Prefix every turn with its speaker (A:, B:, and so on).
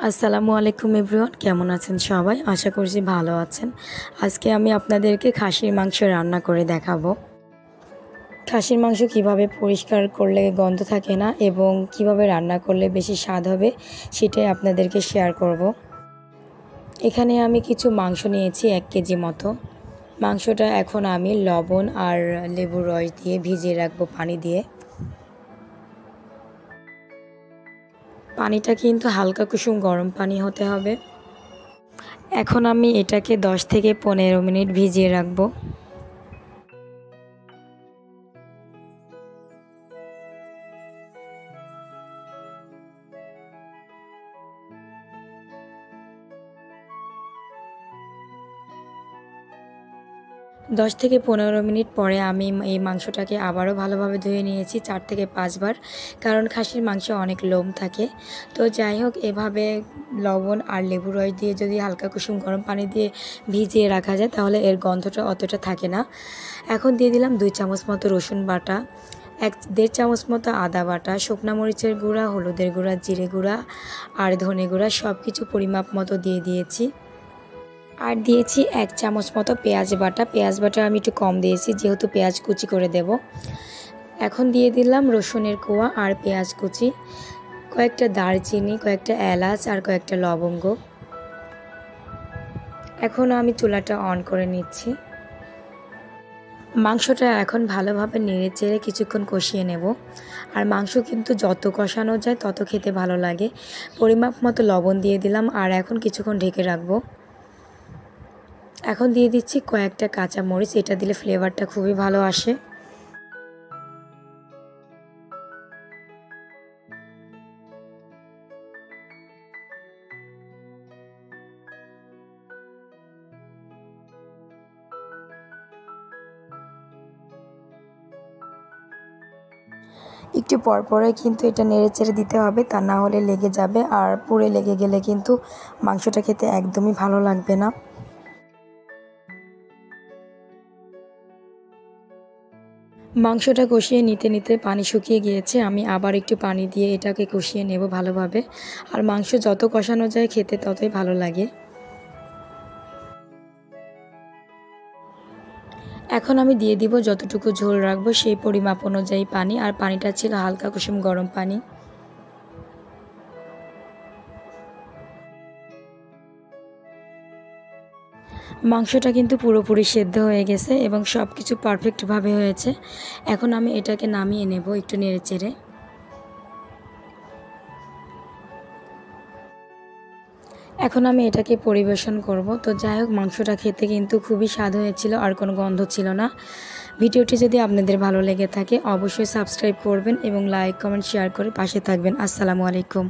A: আসসালামু আলাইকুম এভরিওয়ান, কেমন আছেন সবাই? আশা করছি ভালো আছেন। আজকে আমি আপনাদেরকে খাসির মাংস রান্না করে দেখাবো। খাসির মাংস কিভাবে পরিষ্কার করলে গন্ধ থাকে না এবং কিভাবে রান্না করলে বেশি স্বাদ হবে সেটাই আপনাদেরকে শেয়ার করব। এখানে আমি কিছু মাংস নিয়েছি 1 কেজি মতো। মাংসটা এখন আমি লবণ আর লেবুর রস দিয়ে ভিজিয়ে রাখবো পানি দিয়ে। পানিটা কিন্তু হালকা কুসুম গরম পানি হতে হবে। এখন আমি এটাকে 10 থেকে 15 মিনিট ভিজিয়ে রাখবো। 10 থেকে 15 মিনিট পরে আমি এই মাংসটাকে আবারও ভালোভাবে ধুয়ে নিয়েছি 4 থেকে 5 বার, কারণ খাসির মাংসে অনেক লোম থাকে। তো যাই হোক, এভাবে লবণ আর লেবু রস দিয়ে যদি হালকা কুসুম গরম পানি দিয়ে ভিজিয়ে রাখা যায় তাহলে এর গন্ধটা অতটা থাকে না। এখন দিয়ে দিলাম 2 চামচ মতো রসুন বাটা, 1-1.5 চামচ মতো আদা বাটা, শুকনা মরিচের গুঁড়া, হলুদের গুঁড়া, জিরে গুঁড়া আর ধনে গুঁড়া সব কিছু পরিমাপ মতো দিয়ে দিয়েছি। আর দিয়েছি 1 চামচ মতো পেঁয়াজ বাটা আমি একটু কম দিয়েছি যেহেতু পেঁয়াজ কুচি করে দেব। এখন দিয়ে দিলাম রসুনের কোয়া আর পেঁয়াজ কুচি, কয়েকটা দারচিনি, কয়েকটা এলাচ আর কয়েকটা লবঙ্গ। এখন আমি চুলাটা অন করে নিচ্ছি। মাংসটা এখন ভালোভাবে নেড়ে চেড়ে কিছুক্ষণ কষিয়ে নেব। আর মাংস কিন্তু যত কষানো যায় তত খেতে ভালো লাগে। পরিমাপ মতো লবণ দিয়ে দিলাম আর এখন কিছুক্ষণ ঢেকে রাখবো। এখন দিয়ে দিচ্ছি কয়েকটা কাঁচা মরিচ, এটা দিলে ফ্লেভারটা খুবই ভালো আসে। একটু পরপরে কিন্তু এটা নেড়েচেড়ে দিতে হবে, তা না হলে লেগে যাবে, আর পুড়ে লেগে গেলে কিন্তু মাংসটা খেতে একদমই ভালো লাগবে না। মাংসটা কষিয়ে নিতে নিতে পানি শুকিয়ে গিয়েছে, আমি আবার একটু পানি দিয়ে এটাকে কষিয়ে নেব ভালোভাবে। আর মাংস যত কষানো যায় খেতে ততই ভালো লাগে। এখন আমি দিয়ে দিব যতটুকু ঝোল রাখবো সেই পরিমাপ অনুযায়ী পানি, আর পানিটা ছিল হালকা কুসুম গরম পানি। মাংসটা কিন্তু পুরোপুরি সেদ্ধ হয়ে গেছে এবং সব কিছু পারফেক্টভাবে হয়েছে। এখন আমি এটাকে নামিয়ে নেব একটু নেড়েচেড়ে। এখন আমি এটাকে পরিবেশন করব। তো যাই হোক, মাংসটা খেতে কিন্তু খুবই স্বাদ হয়েছিল আর কোনো গন্ধ ছিল না। ভিডিওটি যদি আপনাদের ভালো লেগে থাকে অবশ্যই সাবস্ক্রাইব করবেন এবং লাইক কমেন্ট শেয়ার করে পাশে থাকবেন। আসসালামু আলাইকুম।